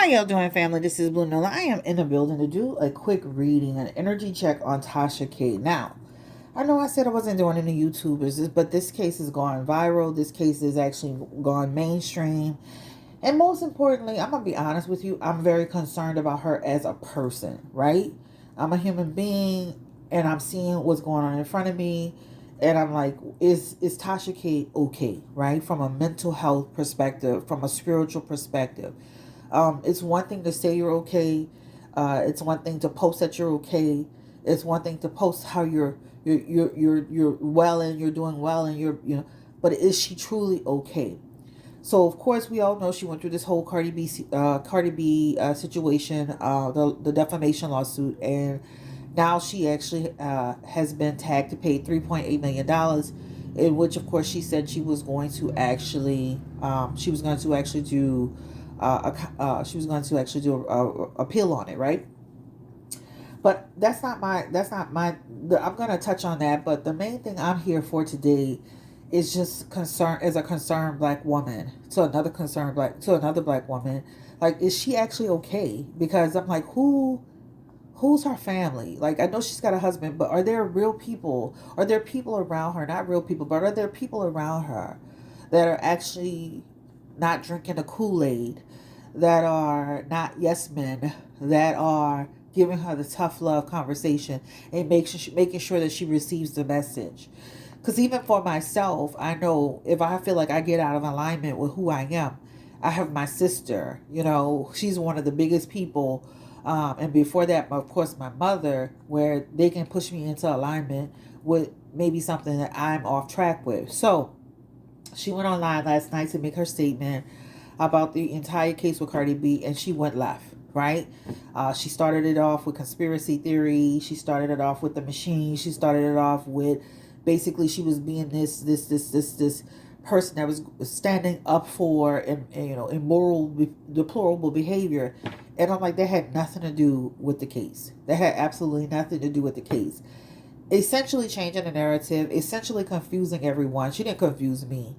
How y'all doing, family? This is Blue Nola. I am in the building to do a quick reading, an energy check on TashaK. Now, I know I said I wasn't doing any YouTubers, but this case has gone viral. This case has actually gone mainstream. And most importantly, I'm going to be honest with you, I'm very concerned about her as a person, right? I'm a human being, and I'm seeing what's going on in front of me. And I'm like, is TashaK okay, right? From a mental health perspective, from a spiritual perspective. It's one thing to say you're okay. It's one thing to post that you're okay. It's one thing to post how you're well and you're doing well and but is she truly okay? So of course we all know she went through this whole Cardi B situation, the defamation lawsuit, and now she actually has been tagged to pay $3.8 million, in which of course she said she was going to actually do appeal on it, right? But I'm going to touch on that, but the main thing I'm here for today is just concern as a concerned black woman to another black woman. Like, is she actually okay? Because I'm like, who's her family? Like, I know she's got a husband, but are there real people? Are there people around her? Not real people, but are there people around her that are actually not drinking the Kool-Aid, that are not yes men, that are giving her the tough love conversation and making sure that she receives the message? Because even for myself, I know if I feel like I get out of alignment with who I am, I have my sister, she's one of the biggest people. And before that, of course, my mother, where they can push me into alignment with maybe something that I'm off track with. So she went online last night to make her statement about the entire case with Cardi B, and she went left, right? She started it off with conspiracy theory. She started it off with the machine. She started it off with basically she was being this person that was standing up for immoral, deplorable behavior. And I'm like, that had nothing to do with the case. That had absolutely nothing to do with the case. Essentially changing the narrative, essentially confusing everyone. She didn't confuse me.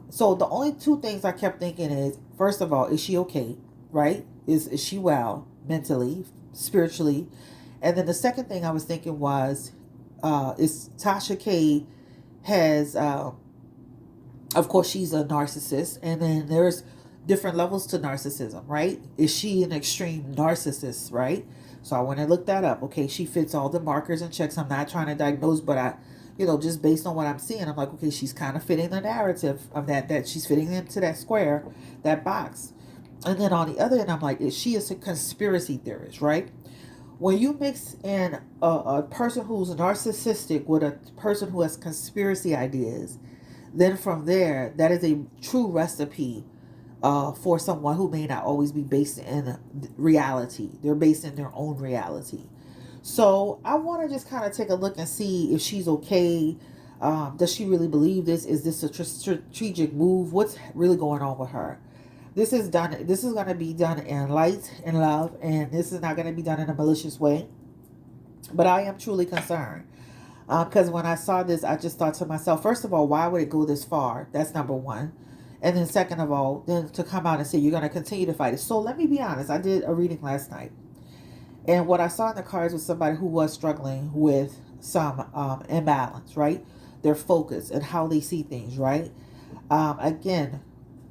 So the only two things I kept thinking is, first of all, is she okay? Right? Is she well mentally, spiritually? And then the second thing I was thinking was, is TashaK has, of course, she's a narcissist, and then there's different levels to narcissism, right? Is she an extreme narcissist, right? So I went and looked that up. Okay, she fits all the markers and checks. I'm not trying to diagnose, but just based on what I'm seeing, I'm like, okay, she's kind of fitting the narrative of that she's fitting into that square, that box. And then on the other end, I'm like, is she a conspiracy theorist, right? When you mix in a person who's narcissistic with a person who has conspiracy ideas, then from there, that is a true recipe for someone who may not always be based in reality. They're based in their own reality. So I want to just kind of take a look and see if she's okay. Does she really believe this? Is this a strategic move? What's really going on with her? This is going to be done in light and love, and this is not going to be done in a malicious way. But I am truly concerned. Because when I saw this, I just thought to myself, first of all, why would it go this far? That's number one. And then second of all, then to come out and say you're going to continue to fight it. So let me be honest. I did a reading last night. And what I saw in the cards was somebody who was struggling with some imbalance, right? Their focus and how they see things, right? Again,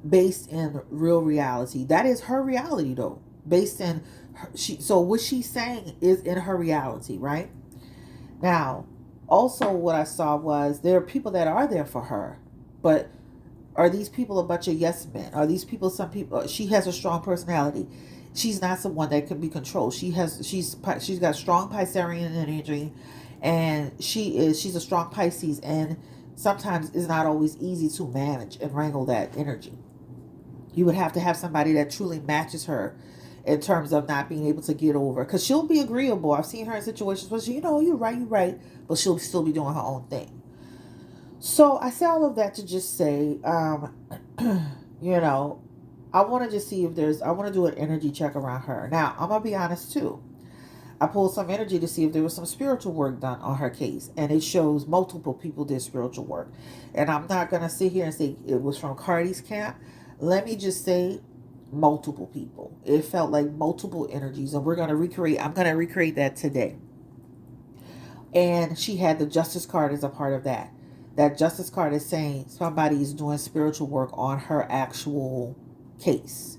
based in real reality. That is her reality, though. Based in so what she's saying is in her reality, right? Now, also what I saw was there are people that are there for her, but are these people a bunch of yes men? Are these people some people? She has a strong personality. She's not someone that can be controlled. She's got strong Piscean energy, and she's a strong Pisces, and sometimes it's not always easy to manage and wrangle that energy. You would have to have somebody that truly matches her in terms of not being able to get over, because she'll be agreeable. I've seen her in situations where you're right, but she'll still be doing her own thing. So I say all of that to just say, I want to just see if I want to do an energy check around her. Now, I'm going to be honest too. I pulled some energy to see if there was some spiritual work done on her case. And it shows multiple people did spiritual work. And I'm not going to sit here and say it was from Cardi's camp. Let me just say, multiple people. It felt like multiple energies, and I'm going to recreate that today. And she had the justice card as a part of that. That justice card is saying somebody is doing spiritual work on her actual case.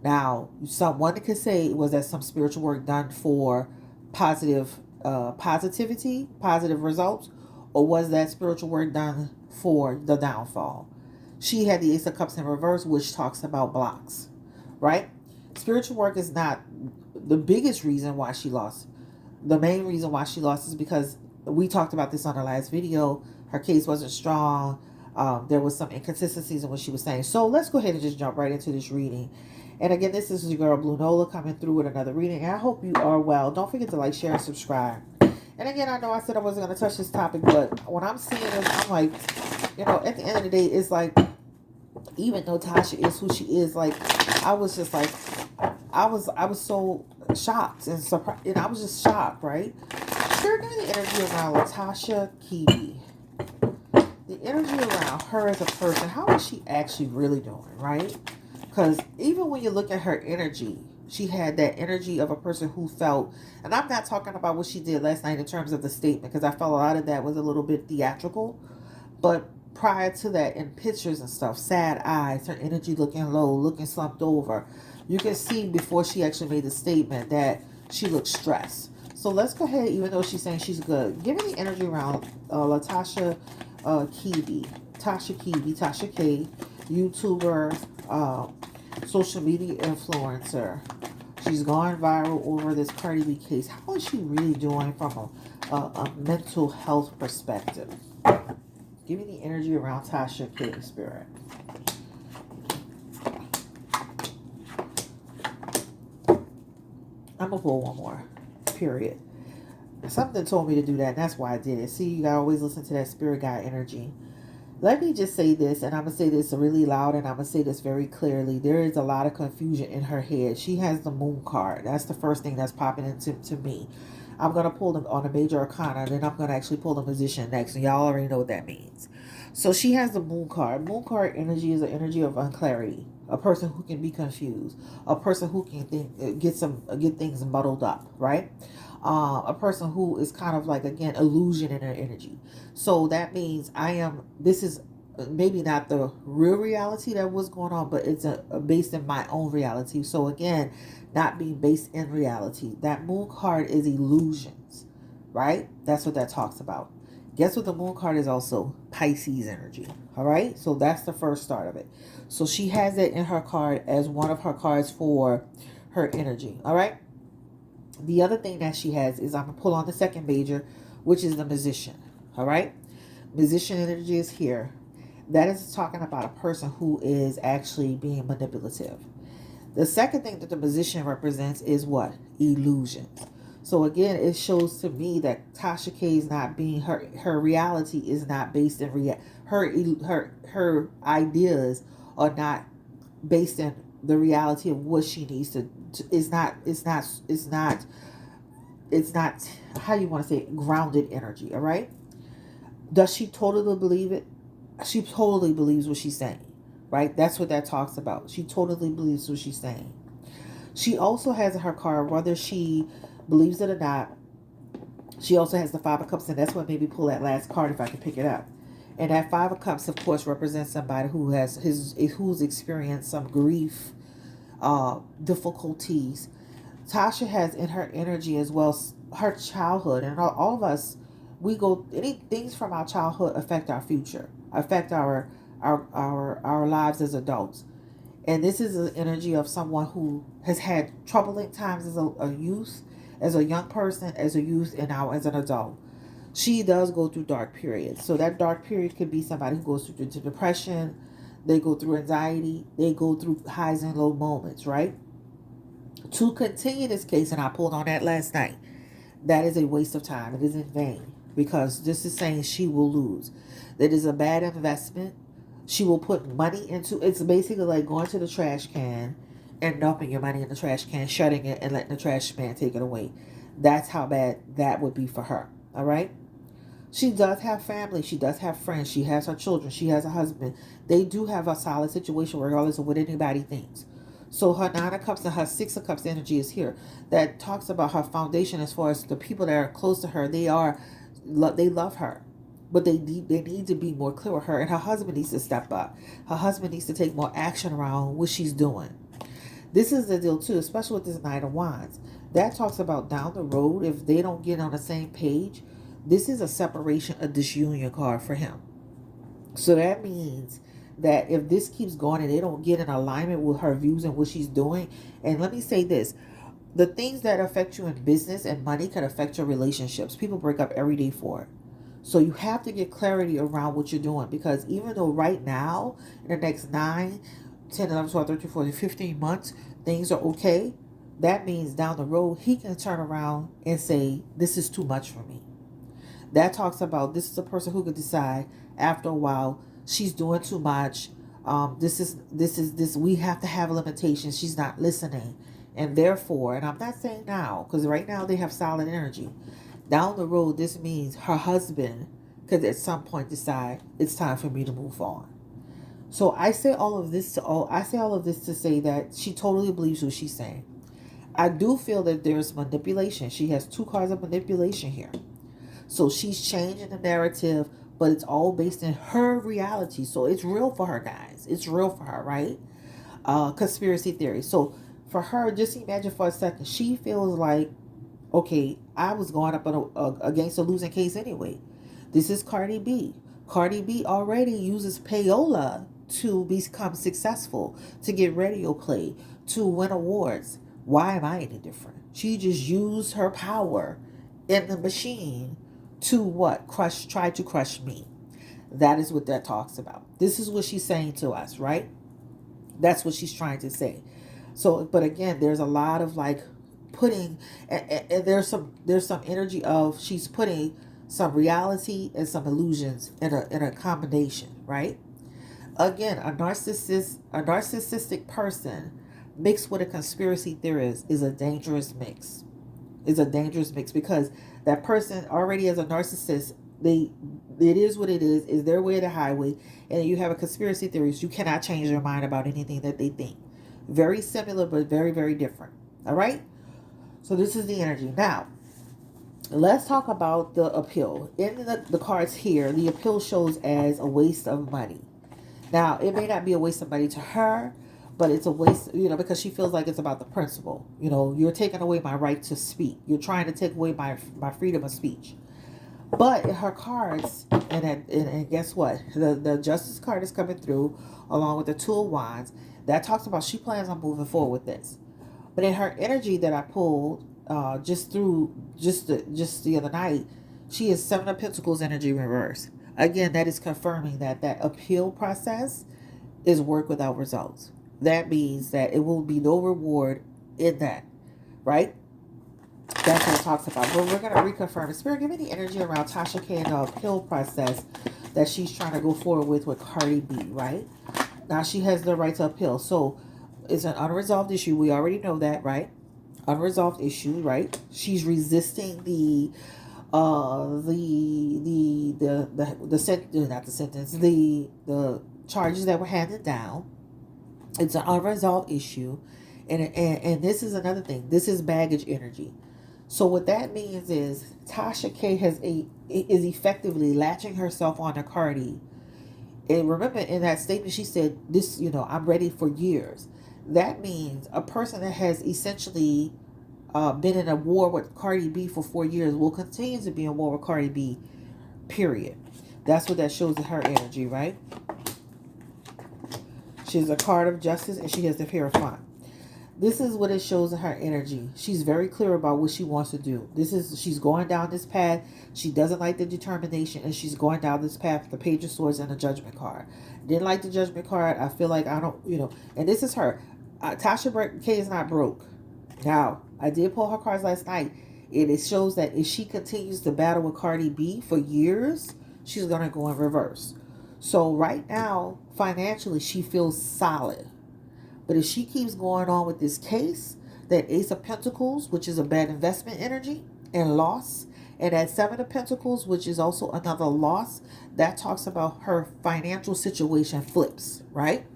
Now, someone could say, was that some spiritual work done for positive results, or was that spiritual work done for the downfall? She had the Ace of Cups in reverse, which talks about blocks, right? Spiritual work is not the biggest reason why she lost. The main reason why she lost is because we talked about this on the last video. Her case wasn't strong. There was some inconsistencies in what she was saying. So let's go ahead and just jump right into this reading. And again, this is your girl Blue Nola coming through with another reading. And I hope you are well. Don't forget to like, share, and subscribe. And again, I know I said I wasn't going to touch this topic, but when I'm seeing this, I'm like, at the end of the day, it's like, even though Tasha is who she is, like, I was just like, I was so shocked and surprised, and I was just shocked, right? Spirit, give me the energy around TashaK. The energy around her as a person. How is she actually really doing, right? Because even when you look at her energy, she had that energy of a person who felt, and I'm not talking about what she did last night in terms of the statement, because I felt a lot of that was a little bit theatrical, but prior to that, in pictures and stuff, sad eyes, her energy looking low, looking slumped over. You can see before she actually made the statement that she looked stressed. So let's go ahead, even though she's saying she's good, give me the energy around TashaK, TashaK, YouTuber, social media influencer. She's gone viral over this CardiB case. How is she really doing from a mental health perspective? Give me the energy around TashaK, Spirit. I'm going to pull one more. Period. Something told me to do that, and that's why I did it. See, you got to always listen to that spirit guide energy. Let me just say this, and I'm going to say this really loud, and I'm going to say this very clearly. There is a lot of confusion in her head. She has the moon card. That's the first thing that's popping into me. I'm going to pull them on the major arcana, and then I'm going to actually pull the position next, and y'all already know what that means. So she has the moon card. Moon card energy is an energy of unclarity. A person who can be confused. A person who can get things muddled up, right? A person who is kind of like, again, illusion in their energy. So that means this is maybe not the real reality that was going on, but it's based in my own reality. So again, not being based in reality. That moon card is illusions, right? That's what that talks about. Guess what the moon card is also? Pisces energy. All right? So that's the first start of it. So she has it in her card as one of her cards for her energy. All right? The other thing that she has is, I'm going to pull on the second major, which is the musician. All right? Musician energy is here. That is talking about a person who is actually being manipulative. The second thing that the musician represents is what? Illusions. So again, it shows to me that TashaK is not being her reality is not based in her ideas are not based in the reality of what she needs to it's not how you want to say it, grounded energy. All right, does she totally believe it? She totally believes what she's saying, right? That's what that talks about. She totally believes what she's saying. She also has in her card, whether she believes it or not, she also has the Five of Cups, and that's what made me pull that last card if I can pick it up. And that Five of Cups, of course, represents somebody who's experienced some grief, difficulties. Tasha has in her energy as well her childhood, and all of us, any things from our childhood affect our future, affect our lives as adults. And this is the energy of someone who has had troubling times as a youth, as a young person, as a youth, and now as an adult. She does go through dark periods. So that dark period could be somebody who goes through depression, they go through anxiety, they go through highs and low moments, right? To continue this case, and I pulled on that last night, that is a waste of time. It is in vain, because this is saying she will lose. That is a bad investment. She will put money into it's basically like going to the trash can and dumping your money in the trash can, shutting it, and letting the trash man take it away. That's how bad that would be for her. All right? She does have family. She does have friends. She has her children. She has a husband. They do have a solid situation regardless of what anybody thinks. So her Nine of Cups and her Six of Cups energy is here. That talks about her foundation as far as the people that are close to her. They love her, but they need to be more clear with her. And her husband needs to step up. Her husband needs to take more action around what she's doing. This is the deal too, especially with this Knight of Wands. That talks about down the road, if they don't get on the same page, this is a separation, a disunion card for him. So that means that if this keeps going and they don't get in alignment with her views and what she's doing, and let me say this, the things that affect you in business and money can affect your relationships. People break up every day for it. So you have to get clarity around what you're doing, because even though right now, in the next 9, 10, 11, 12, 13, 14, 15 months, things are okay, that means down the road, he can turn around and say, this is too much for me. That talks about this is a person who could decide after a while, she's doing too much. This we have to have limitations. She's not listening. And therefore, and I'm not saying now, because right now they have solid energy. Down the road, this means her husband could at some point decide it's time for me to move on. So I say all of this to say that she totally believes what she's saying. I do feel that there's manipulation. She has 2 cards of manipulation here. So she's changing the narrative, but it's all based in her reality. So it's real for her, guys. It's real for her, right? Conspiracy theory. So for her, just imagine for a second, she feels like, okay, I was going up against a losing case anyway. This is Cardi B. Cardi B already uses payola to become successful, to get radio play, to win awards. Why am I any different? She just used her power in the machine to what? Try to crush me. That is what that talks about. This is what she's saying to us, right? That's what she's trying to say. So, but again, there's a lot of like putting, and there's some energy of she's putting some reality and some illusions in a combination, right? Again, a narcissistic person mixed with a conspiracy theorist is a dangerous mix. Is a dangerous mix, because that person already as a narcissist, it is what it is their way of the highway, and you have a conspiracy theorist, you cannot change their mind about anything that they think. Very similar, but very, very different. All right? So this is the energy. Now, let's talk about the appeal. In the cards here, the appeal shows as a waste of money. Now, it may not be a waste of money to her, but it's a waste, because she feels like it's about the principle. You're taking away my right to speak. You're trying to take away my freedom of speech. But in her cards, and guess what? The Justice card is coming through along with the Two of Wands. That talks about she plans on moving forward with this. But in her energy that I pulled just the other night, she is Seven of Pentacles energy reverse. Again, that is confirming that appeal process is work without results. That means that it will be no reward in that, right? That's what it talks about. But we're going to reconfirm. Spirit, give me the energy around TashaK and the appeal process that she's trying to go forward with CardiB, right? Now she has the right to appeal. So it's an unresolved issue. We already know that, right? Unresolved issue, right? She's resisting the charges that were handed down. It's an unresolved issue, and this is another thing. This is baggage energy. So what that means is TashaK is effectively latching herself onto Cardi. And remember, in that statement, she said, "This, I'm ready for years." That means a person that has essentially been in a war with Cardi B for 4 years will continue to be in war with Cardi B. Period. That's what that shows in her energy, right? She's a card of justice, and she has the Hierophant. This is what it shows in her energy. She's very clear about what she wants to do. She's going down this path. She doesn't like the determination, and she's going down this path with the Page of Swords and the Judgment card. Didn't like the Judgment card. I feel like I don't, and this is her. TashaK is not broke. Now, I did pull her cards last night. It shows that if she continues to battle with Cardi B for years, she's going to go in reverse. So right now, financially, she feels solid. But if she keeps going on with this case, that Ace of Pentacles, which is a bad investment energy and loss, and that Seven of Pentacles, which is also another loss, that talks about her financial situation flips, right?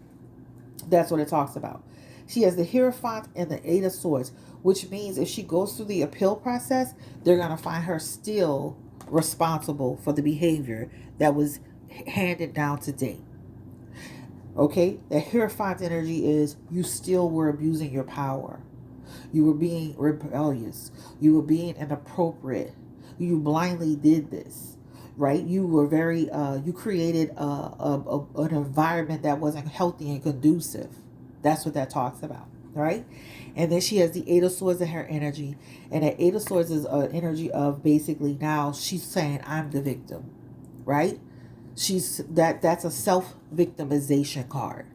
That's what it talks about. She has the Hierophant and the Eight of Swords, which means if she goes through the appeal process, they're going to find her still responsible for the behavior that was handed down to date. Okay? The Hierophant energy is you still were abusing your power. You were being rebellious. You were being inappropriate. You blindly did this, right? You were very, you created an environment that wasn't healthy and conducive. That's what that talks about, right? And then she has the Eight of Swords in her energy. And the Eight of Swords is an energy of basically now she's saying, I'm the victim, right? That's a self-victimization card,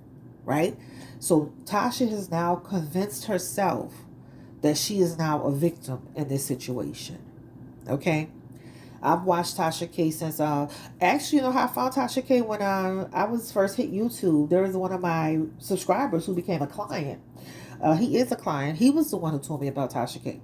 right? So Tasha has now convinced herself that she is now a victim in this situation. Okay? I've watched TashaK since actually, you know how I found TashaK? When I was first hit YouTube, there was one of my subscribers who became a client. He is a client. He was the one who told me about TashaK.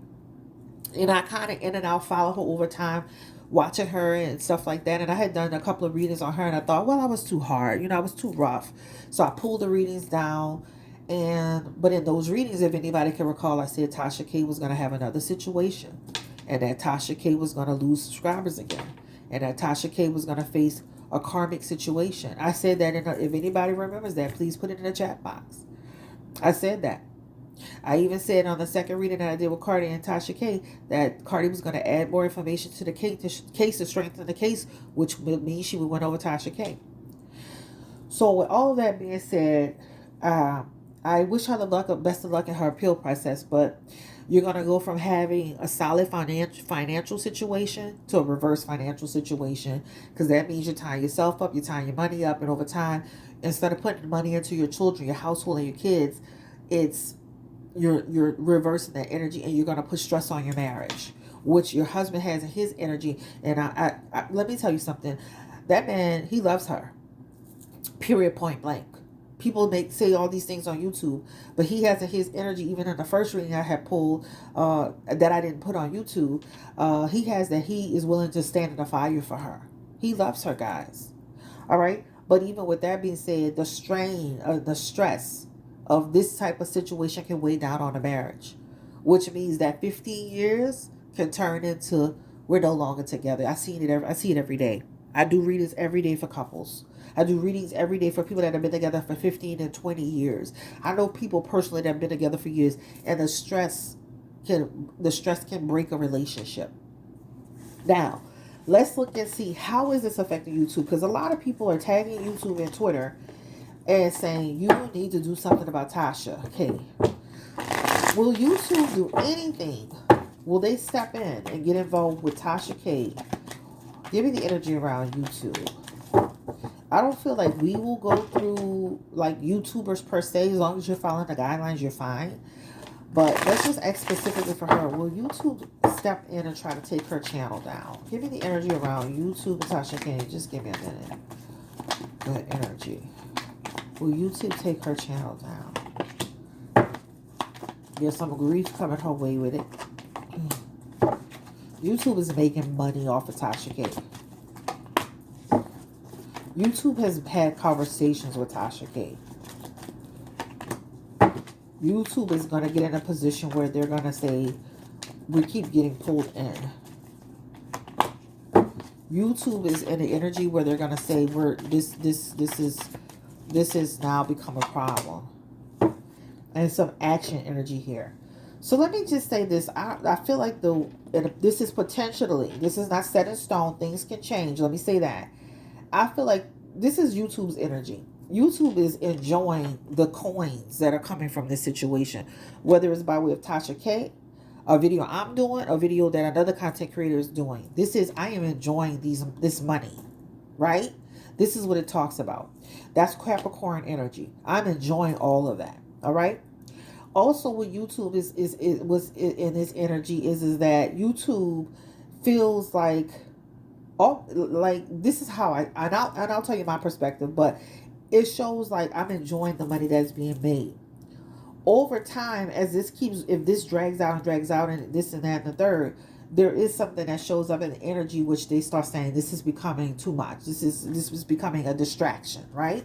And I kind of in and out follow her over time, watching her and stuff like that. And I had done a couple of readings on her, and I thought, well, I was too hard. You know, I was too rough. So I pulled the readings down. But in those readings, if anybody can recall, I said TashaK was going to have another situation, and that TashaK was going to lose subscribers again, and that TashaK was going to face a karmic situation. I said that, if anybody remembers that, please put it in the chat box. I said that. I even said on the second reading that I did with Cardi and TashaK that Cardi was going to add more information to the case to strengthen the case, which would mean she would win over TashaK. So with all of that being said, I wish her the best of luck in her appeal process, but you're going to go from having a solid financial situation to a reverse financial situation, because that means you're tying yourself up, you're tying your money up, and over time, instead of putting money into your children, your household, and your kids, you're reversing that energy, and you're going to put stress on your marriage, which your husband has in his energy. And I let me tell you something. That man, he loves her. Period, point blank. People say all these things on YouTube, but he has in his energy, even in the first reading I had pulled, that I didn't put on YouTube, he has that he is willing to stand in the fire for her. He loves her, guys. All right? But even with that being said, the strain, the stress of this type of situation can weigh down on a marriage, which means that 15 years can turn into we're no longer together. I see it every day. I do readings every day for couples. I do readings every day for people that have been together for 15 and 20 years. I know people personally that have been together for years, and the stress can break a relationship. Now, let's look and see how is this affecting YouTube, because a lot of people are tagging YouTube and Twitter and saying you need to do something about Tasha. Okay, will YouTube do anything? Will they step in and get involved with TashaK? Give me the energy around YouTube. I don't feel like we will go through like YouTubers per se. As long as you're following the guidelines, you're fine. But let's just ask specifically for her. Will YouTube step in and try to take her channel down? Give me the energy around YouTube and TashaK. Just give me a minute. Good energy. Will YouTube take her channel down? There's some grief coming her way with it. YouTube is making money off of TashaK. YouTube has had conversations with TashaK. YouTube is going to get in a position where they're going to say, we keep getting pulled in. YouTube is in the energy where they're going to say, this is now become a problem. And some action energy here. So let me just say this. I feel like this is potentially, this is not set in stone. Things can change. Let me say that. I feel like this is YouTube's energy. YouTube is enjoying the coins that are coming from this situation, whether it's by way of TashaK, a video I'm doing, a video that another content creator is doing. I am enjoying this money, right? This is what it talks about. That's Capricorn energy. I'm enjoying all of that. All right. Also, what YouTube was in this energy is that YouTube feels like, oh, like this is how I'll tell you my perspective, but it shows like I'm enjoying the money that's being made. Over time, as if this drags out and this and that and the third, there is something that shows up in the energy which they start saying this is becoming too much. This is becoming a distraction, right?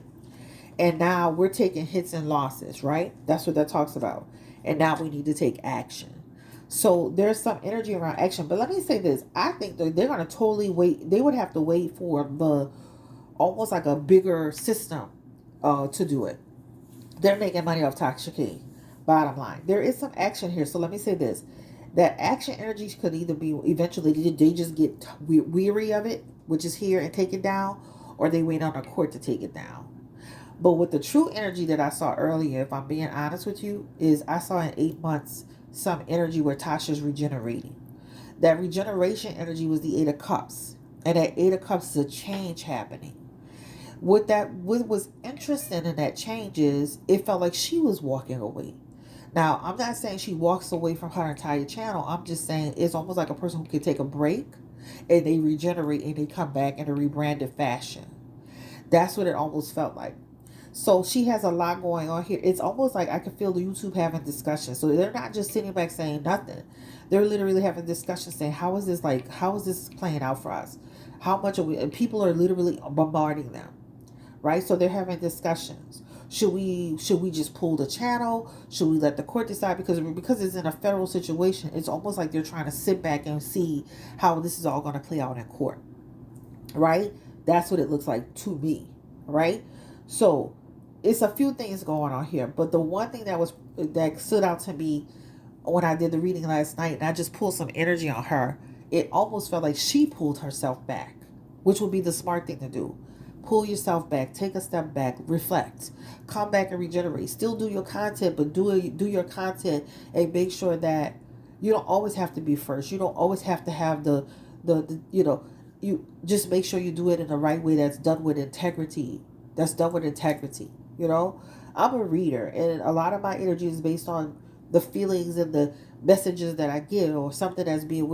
And now we're taking hits and losses, right? That's what that talks about. And now we need to take action. So there's some energy around action. But let me say this. I think that they're going to totally wait. They would have to wait for the almost like a bigger system to do it. They're making money off TashaK. Bottom line. There is some action here. So let me say this. That action energy could either be eventually they just get weary of it, which is here, and take it down, or they wait on a court to take it down. But with the true energy that I saw earlier, if I'm being honest with you, is I saw in 8 months some energy where Tasha's regenerating. That regeneration energy was the Eight of Cups. And that Eight of Cups is a change happening. What was interesting in that change is it felt like she was walking away. Now, I'm not saying she walks away from her entire channel. I'm just saying it's almost like a person who can take a break and they regenerate and they come back in a rebranded fashion. That's what it almost felt like. So she has a lot going on here. It's almost like I can feel the YouTube having discussions. So they're not just sitting back saying nothing. They're literally having discussions saying, how is this playing out for us? How much are we, and people are literally bombarding them, right? So they're having discussions. Should we just pull the channel? Should we let the court decide? Because it's in a federal situation, it's almost like they're trying to sit back and see how this is all going to play out in court, right? That's what it looks like to me, right? So it's a few things going on here, but the one thing that stood out to me when I did the reading last night, and I just pulled some energy on her, it almost felt like she pulled herself back, which would be the smart thing to do. Pull yourself back, take a step back, reflect, come back and regenerate. Still do your content, but do your content and make sure that you don't always have to be first. You don't always have to have the you just make sure you do it in the right way that's done with integrity. I'm a reader, and a lot of my energy is based on the feelings and the messages that I give, or something that's being,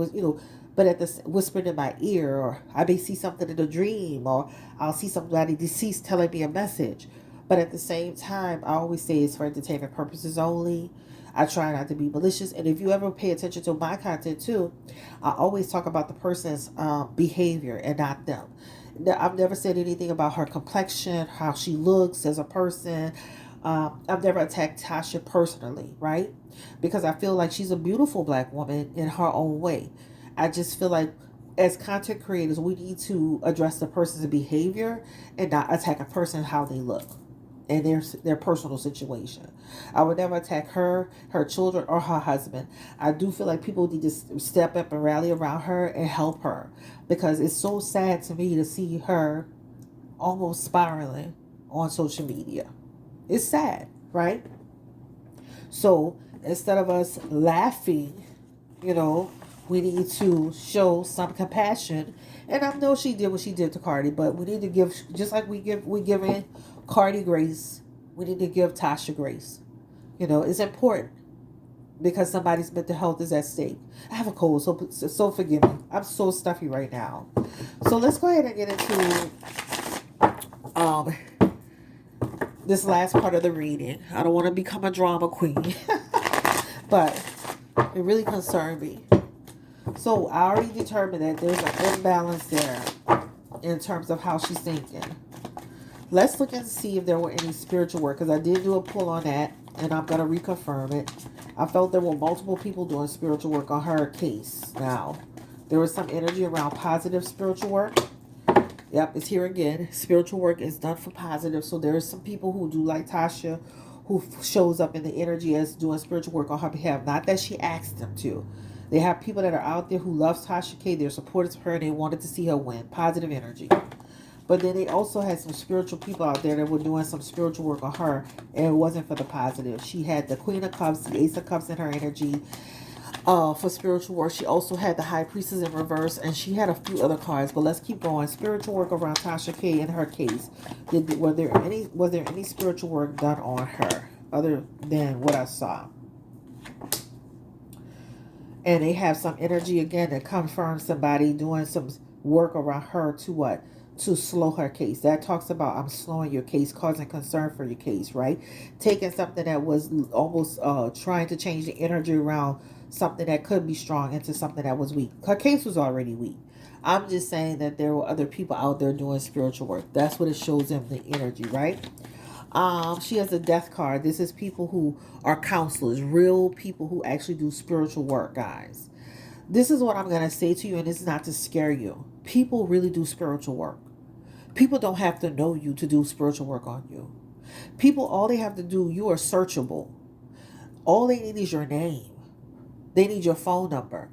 but at the whispered in my ear, or I may see something in a dream, or I'll see somebody deceased telling me a message. But at the same time, I always say it's for entertainment purposes only. I try not to be malicious, and if you ever pay attention to my content too, I always talk about the person's behavior and not them. I've never said anything about her complexion, how she looks as a person. I've never attacked Tasha personally, right? Because I feel like she's a beautiful black woman in her own way. I just feel like as content creators, we need to address the person's behavior and not attack a person how they look and their personal situation. I would never attack her children, or her husband. I do feel like people need to step up and rally around her and help her, because it's so sad to me to see her almost spiraling on social media. It's sad, right? So instead of us laughing, we need to show some compassion. And I know she did what she did to Cardi, but we need to give, just like we giving Cardi grace, we need to give Tasha grace. It's important, because somebody's mental health is at stake. I have a cold, so forgive me. I'm so stuffy right now. So let's go ahead and get into this last part of the reading. I don't want to become a drama queen, but it really concerned me. So I already determined that there's an imbalance there in terms of how she's thinking. Let's look and see if there were any spiritual work, because I did do a pull on that, and I'm going to reconfirm it. I felt there were multiple people doing spiritual work on her case. Now, there was some energy around positive spiritual work. Yep, it's here again. Spiritual work is done for positive. So there are some people who do like Tasha, who shows up in the energy as doing spiritual work on her behalf. Not that she asked them to. They have people that are out there who love TashaK. They're supporters of her, and they wanted to see her win. Positive energy. But then they also had some spiritual people out there that were doing some spiritual work on her, and it wasn't for the positive. She had the Queen of Cups, the Ace of Cups in her energy for spiritual work. She also had the High Priestess in reverse, and she had a few other cards. But let's keep going. Spiritual work around TashaK in her case. Was there any spiritual work done on her other than what I saw? And they have some energy again that confirms somebody doing some work around her to what? To slow her case. That talks about, I'm slowing your case, causing concern for your case, right? Taking something that was almost trying to change the energy around something that could be strong into something that was weak. Her case was already weak. I'm just saying that there were other people out there doing spiritual work. That's what it shows them, the energy, right? She has a death card. This is people who are counselors, real people who actually do spiritual work, guys. This is what I'm going to say to you, and it's not to scare you. People really do spiritual work. People don't have to know you to do spiritual work on you. People, all they have to do, you are searchable. All they need is your name. They need your phone number.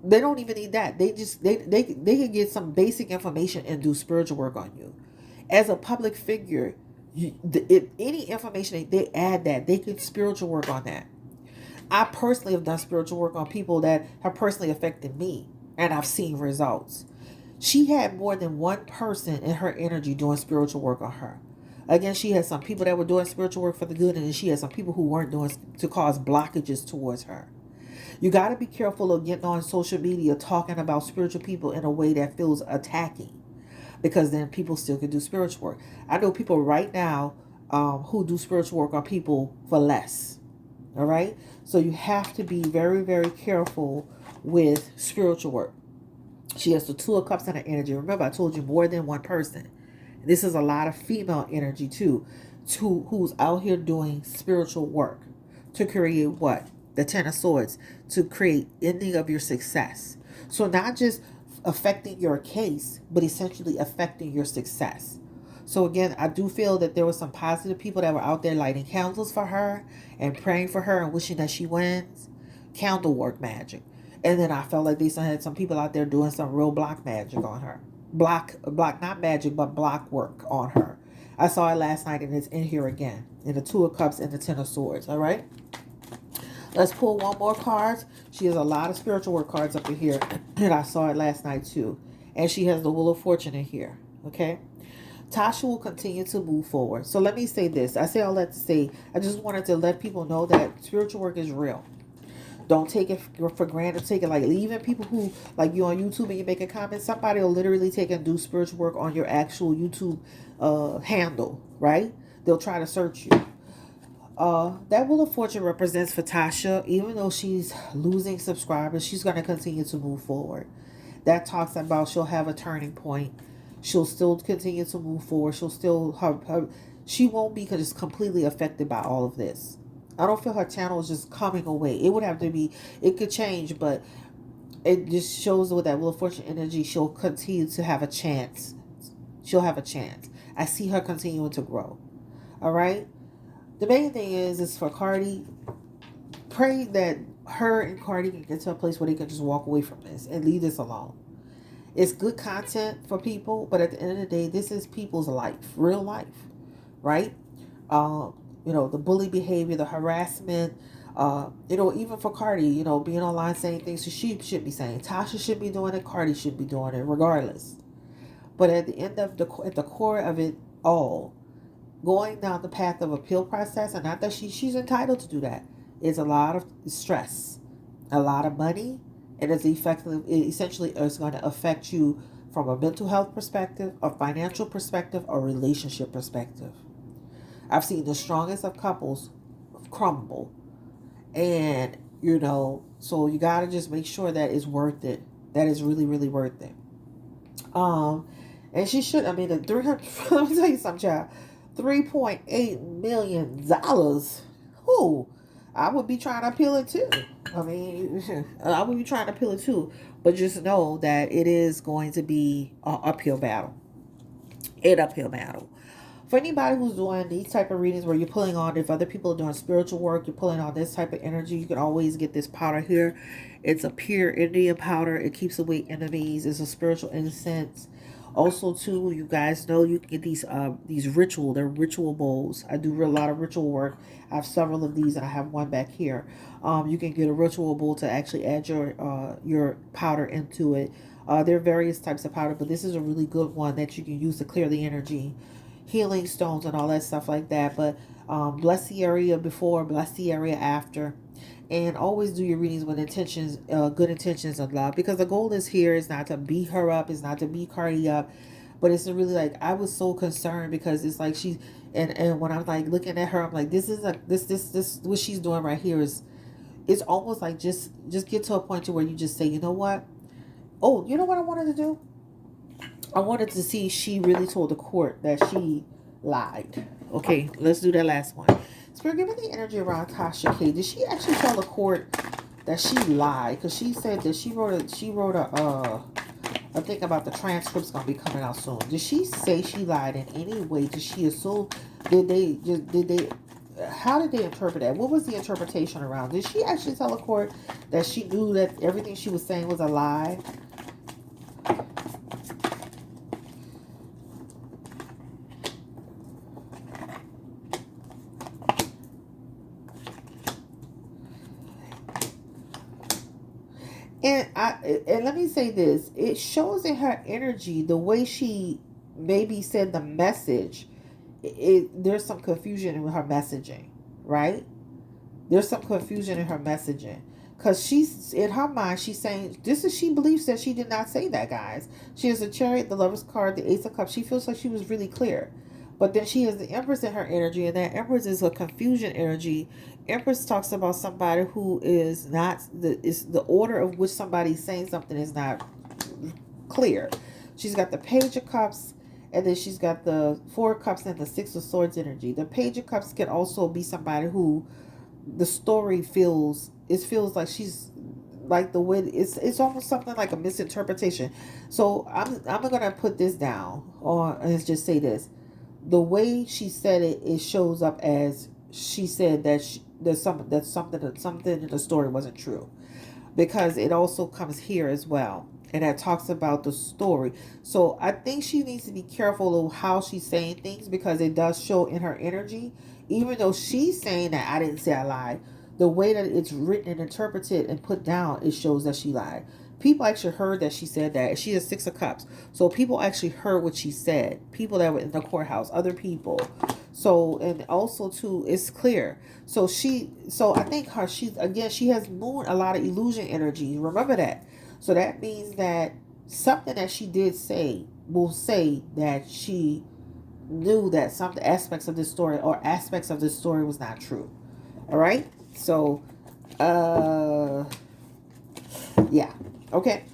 They don't even need that. They can get some basic information and do spiritual work on you. As a public figure, if any information they add that, they can spiritual work on that. I personally have done spiritual work on people that have personally affected me, and I've seen results. She had more than one person in her energy doing spiritual work on her. Again, she had some people that were doing spiritual work for the good, and then she had some people who weren't doing to cause blockages towards her. You got to be careful of getting on social media talking about spiritual people in a way that feels attacking, because then people still can do spiritual work. I know people right now who do spiritual work on people for less. All right? So you have to be very, very careful with spiritual work. She has the Two of Cups in her energy. Remember, I told you more than one person. This is a lot of female energy too, who's out here doing spiritual work to create what? The Ten of Swords, to create ending of your success. So not just affecting your case, but essentially affecting your success. So again, I do feel that there were some positive people that were out there lighting candles for her and praying for her and wishing that she wins. Candle work magic. And then I felt like they had some people out there doing some real block magic on her. Block, not magic, but block work on her. I saw it last night, and it's in here again. In the Two of Cups and the Ten of Swords. All right? Let's pull one more card. She has a lot of spiritual work cards up in here. And I saw it last night too. And she has the Wheel of Fortune in here. Okay? Tasha will continue to move forward. So let me say this. I say all that to say, I just wanted to let people know that spiritual work is real. Don't take it for granted. Take it like, even people who, like you on YouTube and you make a comment, somebody will literally take and do spiritual work on your actual YouTube handle, right? They'll try to search you. That Wheel of Fortune represents for Tasha, even though she's losing subscribers, she's going to continue to move forward. That talks about she'll have a turning point. She'll still continue to move forward. She'll still, she won't be just completely affected by all of this. I don't feel her channel is just coming away. It would have to be, it could change, but it just shows with that Wheel of Fortune energy, she'll continue to have a chance. She'll have a chance. I see her continuing to grow. All right? The main thing is for Cardi, pray that her and Cardi can get to a place where they can just walk away from this and leave this alone. It's good content for people, but at the end of the day, this is people's life, real life, right? The bully behavior, the harassment, even for Cardi, being online saying things she should be saying. Tasha should be doing it, Cardi should be doing it, regardless. But at the end of at the core of it all, going down the path of appeal process, and not that she's entitled to do that, is a lot of stress, a lot of money, and it essentially is going to affect you from a mental health perspective, a financial perspective, a relationship perspective. I've seen the strongest of couples crumble. And, so you got to just make sure that it's worth it. That is really, really worth it. And she should, the 300, let me tell you something, child. $3.8 million. Who? I would be trying to appeal it too. I would be trying to appeal it too. But just know that it is going to be an uphill battle. For anybody who's doing these type of readings where you're pulling on, if other people are doing spiritual work, you're pulling on this type of energy, you can always get this powder here. It's a pure Indian powder. It keeps away enemies. It's a spiritual incense. Also, too, you guys know you can get these they're ritual bowls. I do a lot of ritual work. I have several of these, and I have one back here. You can get a ritual bowl to actually add your powder into it. There are various types of powder, but this is a really good one that you can use to clear the energy. Healing stones and all that stuff like that. But bless the area before, bless the area after. And always do your readings with intentions, good intentions of love. Because the goal is not to beat her up, it's not to beat Cardi up. But it's really like, I was so concerned because it's like and when I'm like looking at her, I'm like, this what she's doing right here it's almost like just get to a point to where you just say, you know what? Oh, you know what I wanted to do? I wanted to see if she really told the court that she lied. Okay, let's do that last one. Spirit, give me the energy around TashaK. Did she actually tell the court that she lied? Because she said that she wrote a thing about the transcripts gonna be coming out soon. Did she say she lied in any way? Did she assume? Did they? How did they interpret that? What was the interpretation around? Did she actually tell the court that she knew that everything she was saying was a lie? And let me say this: it shows in her energy the way she maybe said the message. There's some confusion in her messaging, right? There's some confusion in her messaging because she's in her mind. She's saying this is she believes that she did not say that, guys. She has a chariot, the Lover's card, the Ace of Cups. She feels like she was really clear, but then she has the Empress in her energy, and that Empress is a confusion energy. Empress talks about somebody who is not the order of which somebody's saying something is not clear. She's got the Page of Cups, and then she's got the Four of Cups and the Six of Swords energy. The Page of Cups can also be somebody who the story feels like she's like the way it's almost something like a misinterpretation. So I'm gonna put this down or let's just say this. The way she said it, it shows up as she said that something in the story wasn't true, because it also comes here as well, and that talks about the story. So I think she needs to be careful of how she's saying things, because it does show in her energy. Even though she's saying that I didn't say I lied, the way that it's written and interpreted and put down, it shows that she lied. People actually heard that she said that. She has Six of Cups, so people actually heard what she said. People that were in the courthouse, other people. So, and also too, it's clear. So I think she has moon, a lot of illusion energy. Remember that. So that means that something that she did say will say that she knew that some aspects of this story or aspects of this story was not true. All right. So, uh, yeah. Okay.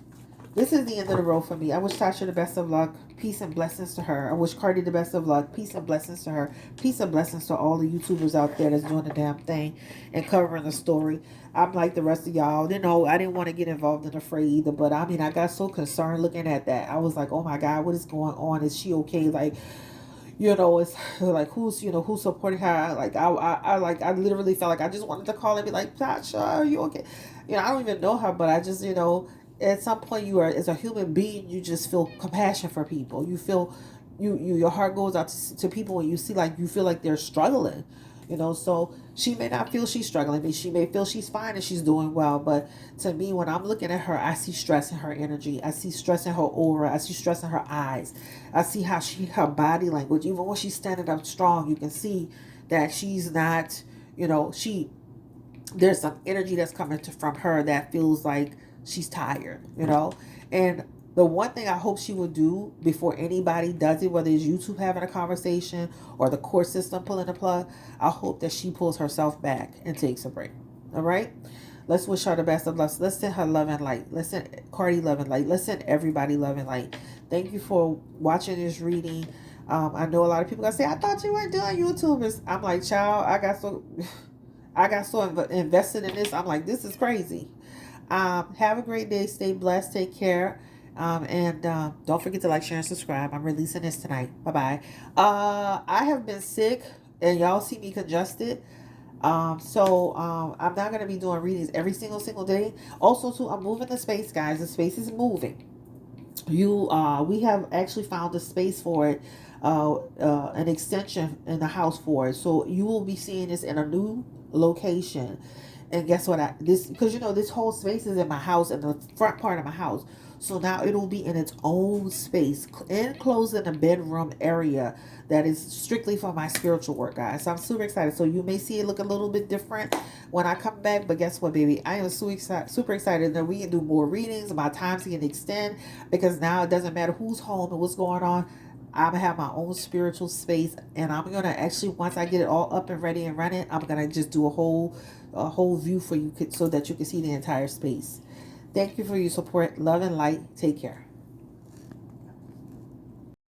This is the end of the road for me. I wish Tasha the best of luck. Peace and blessings to her. I wish Cardi the best of luck. Peace and blessings to her. Peace and blessings to all the YouTubers out there that's doing the damn thing and covering the story. I'm like the rest of y'all. You know, I didn't want to get involved in the fray either, but I mean, I got so concerned looking at that. I was like, oh my God, what is going on? Is she okay? Like, it's like who's supporting her. Like I literally felt like I just wanted to call and be like, Tasha, are you okay? I don't even know her, but I just at some point, you are, as a human being, you just feel compassion for people. You feel your heart goes out to people when you see, like, you feel like they're struggling. So she may not feel she's struggling, but she may feel she's fine and she's doing well. But to me, when I'm looking at her, I see stress in her energy. I see stress in her aura. I see stress in her eyes. I see how her body language, even when she's standing up strong, you can see that she's not, she there's some energy that's coming from her that feels like she's tired. And the one thing I hope she will do before anybody does it, whether it's YouTube having a conversation or the court system pulling the plug, I hope that she pulls herself back and takes a break. All right? Let's wish her the best of luck. Let's send her love and light. Let's send Cardi love and light. Let's send everybody love and light. Thank you for watching this reading. I know a lot of people gonna say, I thought you weren't doing YouTubers. I'm like, child, I got so invested in this. I'm like, this is crazy. Have a great day. Stay blessed. Take care. And don't forget to like, share, and subscribe. I'm releasing this tonight. Bye bye. I have been sick, and y'all see me congested. So I'm not gonna be doing readings every single day. Also, too, I'm moving the space, guys. The space is moving. We have actually found a space for it, an extension in the house for it. So you will be seeing this in a new location. And guess what? Because this whole space is in my house, in the front part of my house. So now it'll be in its own space, enclosed in a bedroom area that is strictly for my spiritual work, guys. So I'm super excited. So you may see it look a little bit different when I come back, but guess what, baby? I am super excited that we can do more readings. My times can extend, because now it doesn't matter who's home and what's going on. I'm gonna have my own spiritual space, and I'm gonna actually, once I get it all up and ready and running, I'm gonna just do a whole view for you, so that you can see the entire space. Thank you for your support. Love and light. Take care.